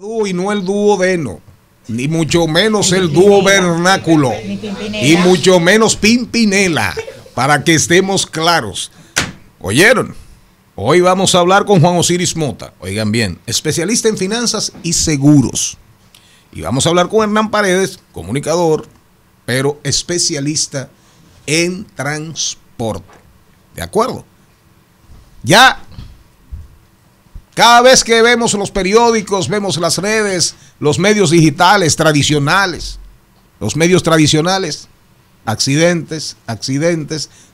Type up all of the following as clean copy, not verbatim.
dúo y no el duodeno, ni mucho menos el dúo vernáculo, y mucho menos Pimpinela, para que estemos claros. ¿Oyeron? Hoy vamos a hablar con Juan Osiris Mota, oigan bien, especialista en finanzas y seguros. Y vamos a hablar con Hernán Paredes, comunicador, pero especialista en transporte. ¿De acuerdo? Ya, cada vez que vemos los periódicos, vemos las redes, los medios digitales tradicionales, los medios tradicionales, accidentes,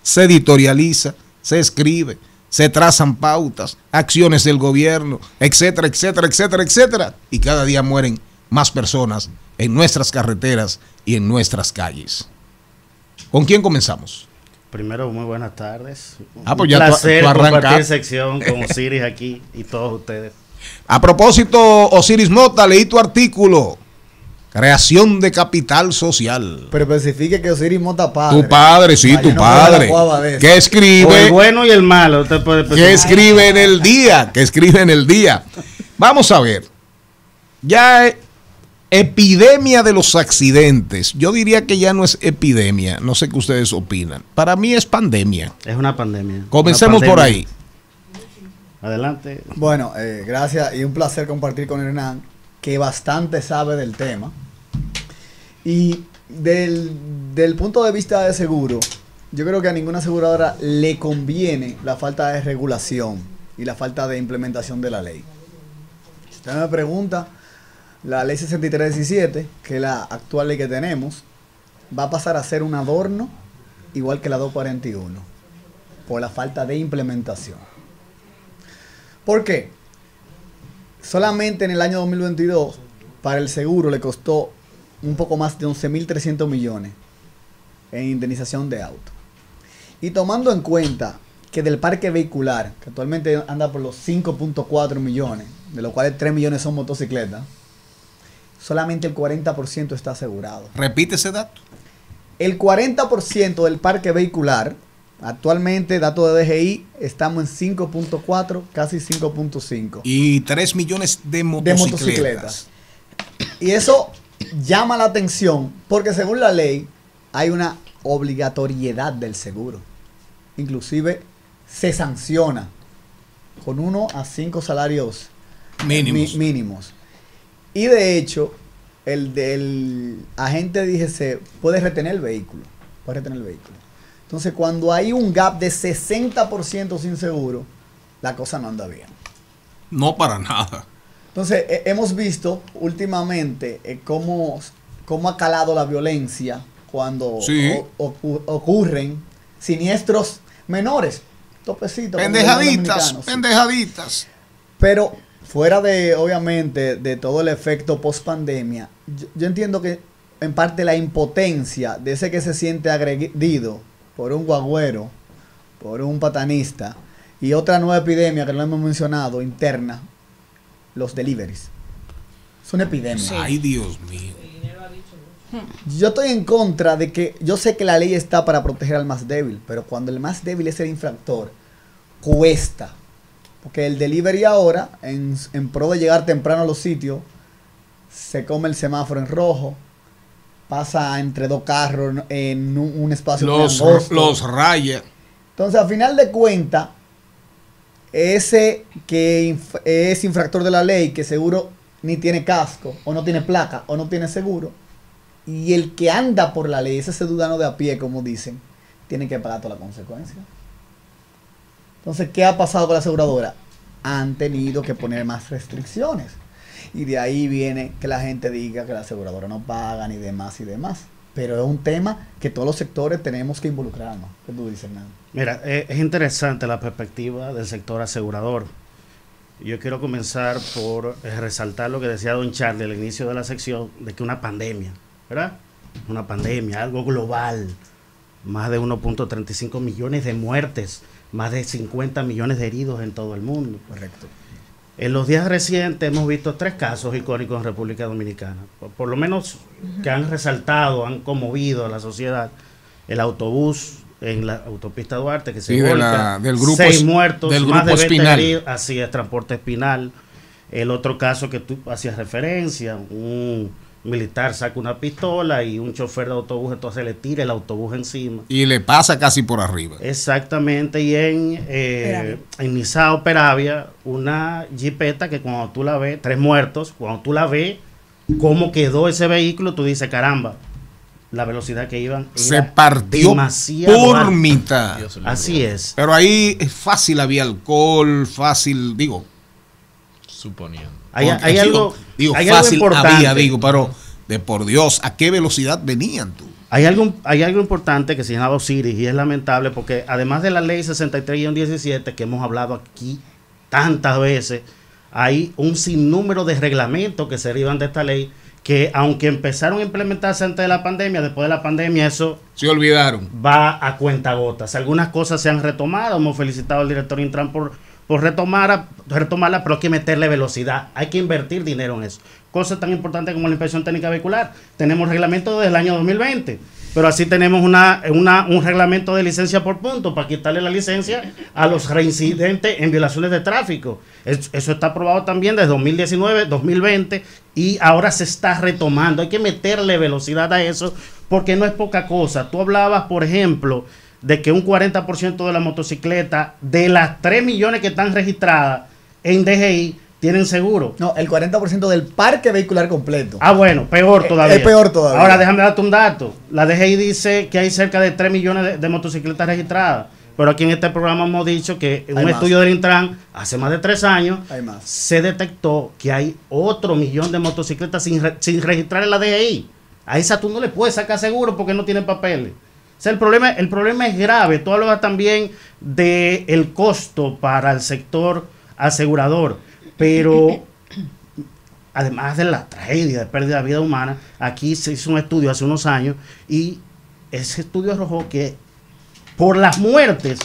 se editorializa, se escribe, se trazan pautas, acciones del gobierno, etcétera, etcétera, etcétera, etcétera, y cada día mueren más personas en nuestras carreteras y en nuestras calles. ¿Con quién comenzamos? Primero, muy buenas tardes. Pues un ya placer tú compartir sección con Osiris aquí y todos ustedes. A propósito, Osiris Mota, leí tu artículo, creación de capital social. Pero especifique que Osiris Mota padre. Tu padre, sí, tu padre. ¿Qué escribe? O el bueno y el malo. Usted puede ¿Qué escribe en el día? ¿Qué escribe en el día? Vamos a ver. Ya epidemia de los accidentes. Yo diría que ya no es epidemia. No sé qué ustedes opinan. Para mí es pandemia. Es una pandemia. Comencemos por ahí. Adelante. Bueno, gracias y un placer compartir con Hernán, que bastante sabe del tema. Y del punto de vista de seguro, yo creo que a ninguna aseguradora le conviene la falta de regulación y la falta de implementación de la ley. Si usted me pregunta, la ley 6317, que es la actual ley que tenemos, va a pasar a ser un adorno igual que la 241 por la falta de implementación. ¿Por qué? Solamente en el año 2022 para el seguro le costó un poco más de 11.300 millones en indemnización de auto. Y tomando en cuenta que del parque vehicular, que actualmente anda por los 5.4 millones, de los cuales 3 millones son motocicletas, solamente el 40% está asegurado. Repite ese dato. El 40% del parque vehicular, actualmente, datos de DGI, estamos en 5.4, casi 5.5. Y 3 millones de motocicletas. Y eso llama la atención porque según la ley hay una obligatoriedad del seguro. Inclusive se sanciona con 1 a 5 salarios mínimos. Y de hecho, el agente DGC puede retener el vehículo. Entonces, cuando hay un gap de 60% sin seguro, la cosa no anda bien. No para nada. Entonces, hemos visto últimamente cómo ha calado la violencia cuando ocurren siniestros menores. Topecitos. Pendejaditas. Pero fuera de, obviamente, de todo el efecto post pandemia, yo entiendo que en parte la impotencia de ese que se siente agredido por un guagüero, por un patanista, y otra nueva epidemia que no hemos mencionado, interna, los deliveries. Es una epidemia. Sí. Ay, Dios mío. Yo estoy en contra de que, yo sé que la ley está para proteger al más débil, pero cuando el más débil es el infractor, cuesta. Porque el delivery ahora, en pro de llegar temprano a los sitios, se come el semáforo en rojo, pasa entre dos carros en un espacio los raya. Entonces, a final de cuentas, ese que es infractor de la ley, que seguro ni tiene casco, o no tiene placa, o no tiene seguro, y el que anda por la ley, ese ciudadano de a pie, como dicen, tiene que pagar toda la consecuencia. Entonces, ¿qué ha pasado con la aseguradora? Han tenido que poner más restricciones. Y de ahí viene que la gente diga que la aseguradora no paga, ni demás y demás. Pero es un tema que todos los sectores tenemos que involucrarnos. ¿Qué tú dices, Hernán? Mira, es interesante la perspectiva del sector asegurador. Yo quiero comenzar por resaltar lo que decía don Charlie al inicio de la sección, de que una pandemia, ¿verdad? Una pandemia, algo global. Más de 1.35 millones de muertes, más de 50 millones de heridos en todo el mundo. Correcto. En los días recientes hemos visto 3 casos icónicos en República Dominicana, por lo menos que han resaltado, han conmovido a la sociedad. El autobús en la autopista Duarte que se volca, del grupo, 6 muertos, del más grupo de 20 Espinal. heridos, así es, transporte Espinal. El otro caso que tú hacías referencia, un militar saca una pistola y un chofer de autobús entonces le tira el autobús encima. Y le pasa casi por arriba. Exactamente, y en Nizao, Peravia, una jipeta que cuando tú la ves, 3 muertos, cuando tú la ves, cómo quedó ese vehículo, tú dices, caramba, la velocidad que iban se partió por alta. Mitad. Así es. Pero ahí es fácil, había alcohol, fácil, digo. Suponiendo. Hay algo fácil algo importante. Pero de por Dios, ¿a qué velocidad venían tú? Hay algo importante que se llama Osiris y es lamentable porque además de la ley 63-17 que hemos hablado aquí tantas veces, hay un sinnúmero de reglamentos que se derivan de esta ley que aunque empezaron a implementarse antes de la pandemia, después de la pandemia eso se olvidaron. Va a cuentagotas. Algunas cosas se han retomado, hemos felicitado al director Intran por retomarla, pero hay que meterle velocidad, hay que invertir dinero en eso. Cosas tan importantes como la inspección técnica vehicular. Tenemos reglamento desde el año 2020, pero así tenemos un reglamento de licencia por punto para quitarle la licencia a los reincidentes en violaciones de tráfico. Eso está aprobado también desde 2019, 2020 y ahora se está retomando. Hay que meterle velocidad a eso porque no es poca cosa. Tú hablabas, por ejemplo, de que un 40% de la motocicleta, de las 3 millones que están registradas en DGI, tienen seguro. No, el 40% del parque vehicular completo. Ah, bueno, peor todavía. Es peor todavía. Ahora déjame darte un dato. La DGI dice que hay cerca de 3 millones de motocicletas registradas. Pero aquí en este programa hemos dicho que en un estudio del Intran, hace más de 3 años, se detectó que hay otro 1 millón de motocicletas sin registrar en la DGI. A esa tú no le puedes sacar seguro porque no tienen papeles. O sea, el problema es grave. Tú hablabas también del costo para el sector asegurador, pero además de la tragedia de pérdida de vida humana, aquí se hizo un estudio hace unos años y ese estudio arrojó que por las muertes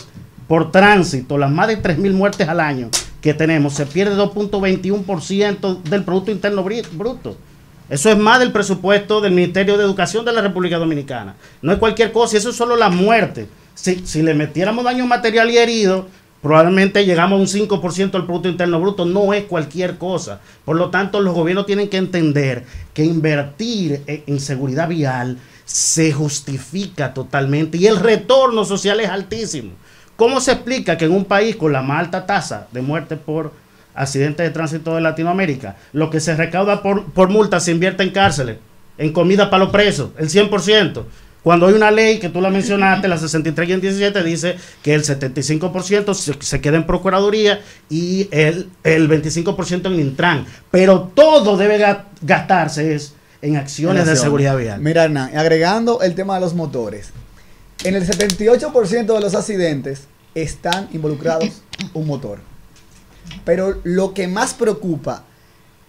por tránsito, las más de 3.000 muertes al año que tenemos, se pierde 2.21% del Producto Interno Bruto. Eso es más del presupuesto del Ministerio de Educación de la República Dominicana. No es cualquier cosa, y eso es solo la muerte. Si le metiéramos daño material y herido, probablemente llegamos a un 5% del Producto Interno Bruto. No es cualquier cosa. Por lo tanto, los gobiernos tienen que entender que invertir en seguridad vial se justifica totalmente y el retorno social es altísimo. ¿Cómo se explica que en un país con la más alta tasa de muerte por accidentes de tránsito de Latinoamérica, lo que se recauda por multa se invierte en cárceles, en comida para los presos, el 100%? Cuando hay una ley que tú la mencionaste, la 63-17, dice que el 75% se queda en Procuraduría y el 25% en Intran. Pero todo debe gastarse en acciones de seguridad vial. Mira, Hernán, agregando el tema de los motores, en el 78% de los accidentes están involucrados un motor. Pero lo que más preocupa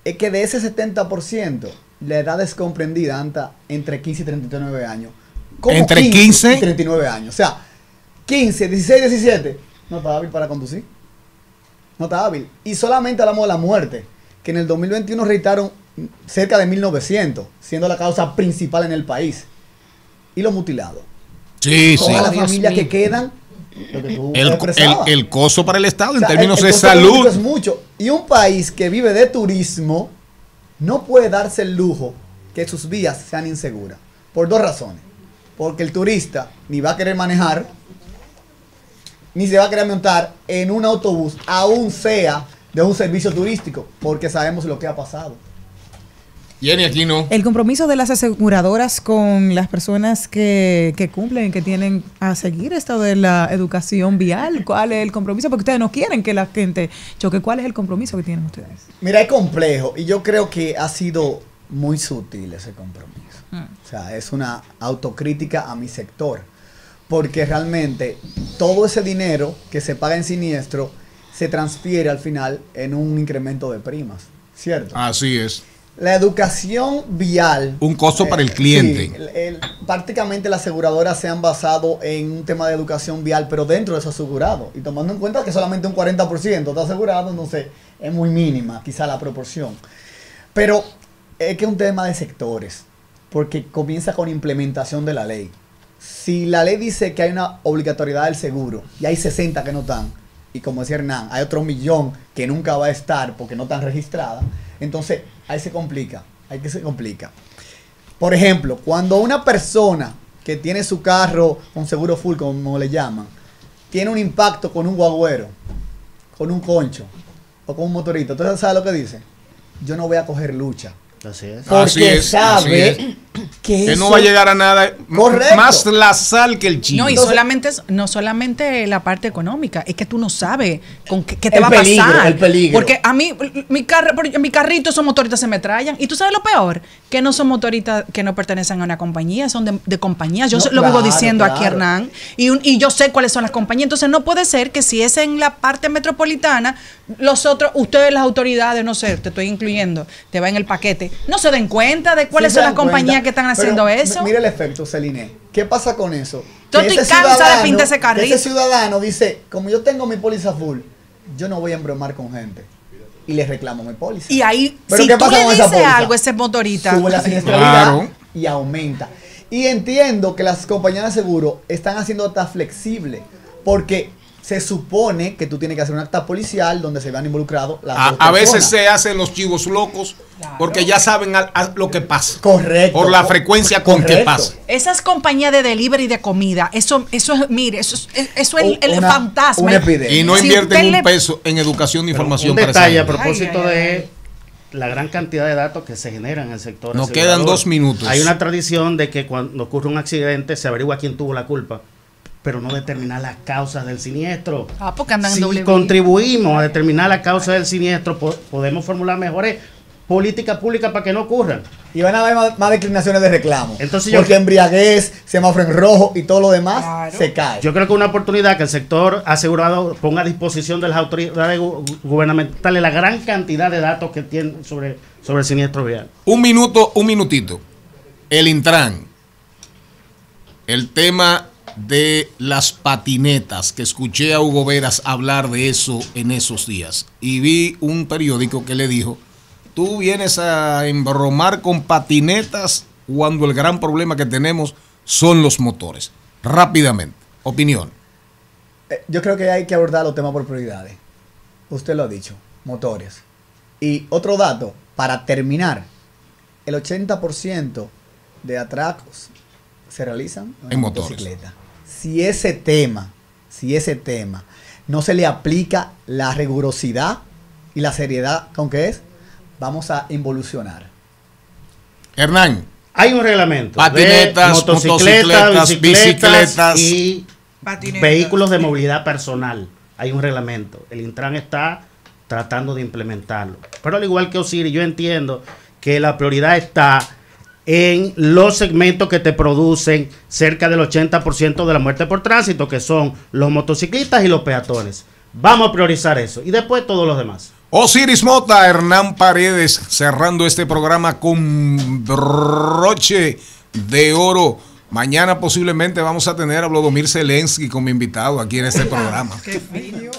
es que de ese 70%, la edad es comprendida entre 15 y 39 años. Entre 15 y 39 años. O sea, 15, 16, 17, no está hábil para conducir. No está hábil. Y solamente hablamos de la muerte, que en el 2021 registraron cerca de 1.900, siendo la causa principal en el país. Y los mutilados. Sí, todas sí. las familias que quedan. El costo para el Estado en términos de salud es mucho. Y un país que vive de turismo no puede darse el lujo que sus vías sean inseguras. Por 2 razones. Porque el turista ni va a querer manejar, ni se va a querer montar en un autobús, aún sea de un servicio turístico, porque sabemos lo que ha pasado. Jenny, aquí no. El compromiso de las aseguradoras con las personas que cumplen, que tienen a seguir esto de la educación vial, ¿cuál es el compromiso? Porque ustedes no quieren que la gente choque. ¿Cuál es el compromiso que tienen ustedes? Mira, es complejo y yo creo que ha sido muy sutil ese compromiso. O sea, es una autocrítica a mi sector, porque realmente todo ese dinero que se paga en siniestro se transfiere al final en un incremento de primas, ¿cierto? Así es. La educación vial. Un costo para el cliente. Sí, prácticamente las aseguradoras se han basado en un tema de educación vial, pero dentro de eso asegurado. Y tomando en cuenta que solamente un 40% está asegurado, no sé, es muy mínima quizá la proporción. Pero es que es un tema de sectores, porque comienza con implementación de la ley. Si la ley dice que hay una obligatoriedad del seguro y hay 60 que no están, y como decía Hernán, hay otro 1.000.000 que nunca va a estar porque no están registradas, entonces ahí se complica, Por ejemplo, cuando una persona que tiene su carro con seguro full, como le llaman, tiene un impacto con un guagüero, con un concho o con un motorista, ¿entonces sabe lo que dice? Yo no voy a coger lucha. Así es. Porque sabe que no va a llegar a nada. Correcto. Más la sal que el chino. No, y Entonces, no solamente la parte económica, es que tú no sabes con qué te El va a peligro, pasar. el peligro. Porque a mí, mi carrito, esos motoristas se me trayan. Y tú sabes lo peor, que no son motoristas que no pertenecen a una compañía, son de compañías. Yo No, lo vivo claro, diciendo aquí, claro. Hernán, y yo sé cuáles son las compañías. Entonces no puede ser que si es en la parte metropolitana, los otros, ustedes las autoridades, no sé, te estoy incluyendo, te va en el paquete, no se den cuenta de cuáles Sí son se las dan compañías cuenta, que están pero haciendo eso. Mira el efecto, Celine. ¿Qué pasa con eso? Yo Que estoy ese cansada de ciudadano- pintar ese carrito. Ese ciudadano dice, como yo tengo mi póliza full, yo no voy a embromar con gente. Y le reclamo mi póliza. Y ahí, Pero si ¿qué tú pasa le con esa dices póliza? algo a ese motorista, Sube la siniestralidad Claro. y aumenta. Y entiendo que las compañías de seguro están haciendo hasta flexible, porque se supone que tú tienes que hacer un acta policial donde se vean involucrados las dos A veces personas. se hacen los chivos locos porque ya saben lo que pasa. Correcto. Por la frecuencia con que Correcto. pasa. esas compañías de delivery de comida, eso es, mire, eso es el Una- fantasma. una epidemia. Y no Si invierten usted un le- peso en educación ni Pero información un para esa detalle a gente. propósito Ay, ay, de la gran cantidad de datos que se generan en el sector Nos asegurador. quedan 2 minutos. Hay una tradición de que cuando ocurre un accidente se averigua quién tuvo la culpa, pero no determinar las causas del siniestro. Ah, porque andan en Si doble vía. contribuimos a determinar la causa del siniestro, podemos formular mejores políticas públicas para que no ocurran. Y van a haber más declinaciones de reclamo. Entonces yo- porque embriaguez, semáforo en rojo y todo lo demás Claro. se cae. Yo creo que una oportunidad que el sector asegurado ponga a disposición de las autoridades gubernamentales la gran cantidad de datos que tienen sobre el siniestro vial. Un minutito. El Intran. El tema de las patinetas, que escuché a Hugo Veras hablar de eso en esos días. Y vi un periódico que le dijo, tú vienes a embromar con patinetas cuando el gran problema que tenemos son los motores. Rápidamente, opinión. Yo creo que hay que abordar los temas por prioridades. Usted lo ha dicho, motores. Y otro dato, para terminar, el 80% de atracos se realizan En motores. motocicleta. Si ese tema no se le aplica la rigurosidad y la seriedad con que es, vamos a involucionar. Hernán, Hay un reglamento Patinetas, de motocicletas, bicicletas. y Patinetas. vehículos de movilidad personal. Hay un reglamento. El Intran está tratando de implementarlo. Pero al igual que Osiris, yo entiendo que la prioridad está en los segmentos que te producen cerca del 80% de la muerte por tránsito, que son los motociclistas y los peatones. Vamos a priorizar eso. Y después todos los demás. Osiris Mota, Hernán Paredes, cerrando este programa con broche de oro. Mañana posiblemente vamos a tener a Vladimir Zelensky como invitado aquí en este programa. Qué fino.